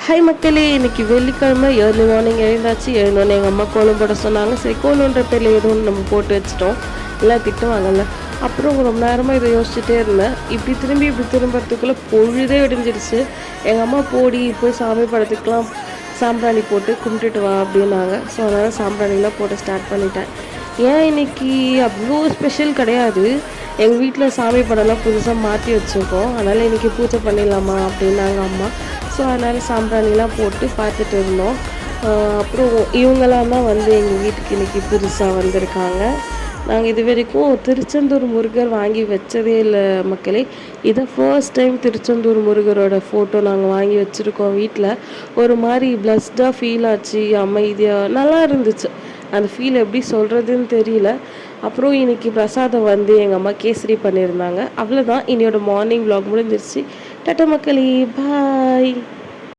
Hi மக்களே, இன்னைக்கு வெள்ளிக்கிழமை ஏர்லி மார்னிங் எழுந்தாச்சு. எழுந்தோன்னே எங்கள் அம்மா கோலம் போட சொன்னாங்க. சரி, கோலம்ன்ற பேரில் எதுவும் நம்ம போட்டு வச்சிட்டோம். எல்லாம் திட்டுவாங்கல்ல. அப்புறம் ரொம்ப நேரமாக இதை யோசிச்சுட்டே இருந்தேன். இப்படி திரும்புறதுக்குள்ளே பொழுதே விடிஞ்சிருச்சு. எங்கள் அம்மா போய் சாமி படத்துக்கெலாம் சாம்பிராணி போட்டு கும்பிட்டுட்டு வா அப்படின்னாங்க. ஸோ அதனால் சாம்பிராணிலாம் போட்டு ஸ்டார்ட் பண்ணிட்டேன். ஏன் இன்னைக்கு அவ்வளோ ஸ்பெஷல் கிடையாது. எங்கள் வீட்டில் சாமி படம்லாம் புதுசாக மாற்றி வச்சுருக்கோம். அதனால் இன்றைக்கி பூஜை பண்ணிடலாமா அப்படின்னாங்க அம்மா. ஸோ அதனால் சாம்பிராணிலாம் போட்டு பார்த்துட்டு இருந்தோம். அப்புறம் இவங்களாம் தான் வந்து எங்கள் வீட்டுக்கு இன்றைக்கி புதுசாக வந்திருக்காங்க. நாங்கள் இது வரைக்கும் திருச்செந்தூர் முருகர் வாங்கி வச்சதே இல்லை மக்களே. இதை ஃபர்ஸ்ட் டைம் திருச்செந்தூர் முருகரோட ஃபோட்டோ நாங்கள் வாங்கி வச்சுருக்கோம் வீட்டில். ஒரு மாதிரி பிளஸ்டாக ஃபீல் ஆச்சு, அமைதியாக நல்லா இருந்துச்சு. அந்த ஃபீல் எப்படி சொல்கிறதுன்னு தெரியல. அப்புறம் இன்றைக்கி பிரசாதம் வந்து எங்கள் அம்மா கேசரி பண்ணியிருந்தாங்க. அவ்வளோதான், இன்னையோட மார்னிங் vlog முடிஞ்சிருச்சு. டாட்டா மக்களே, பாய்.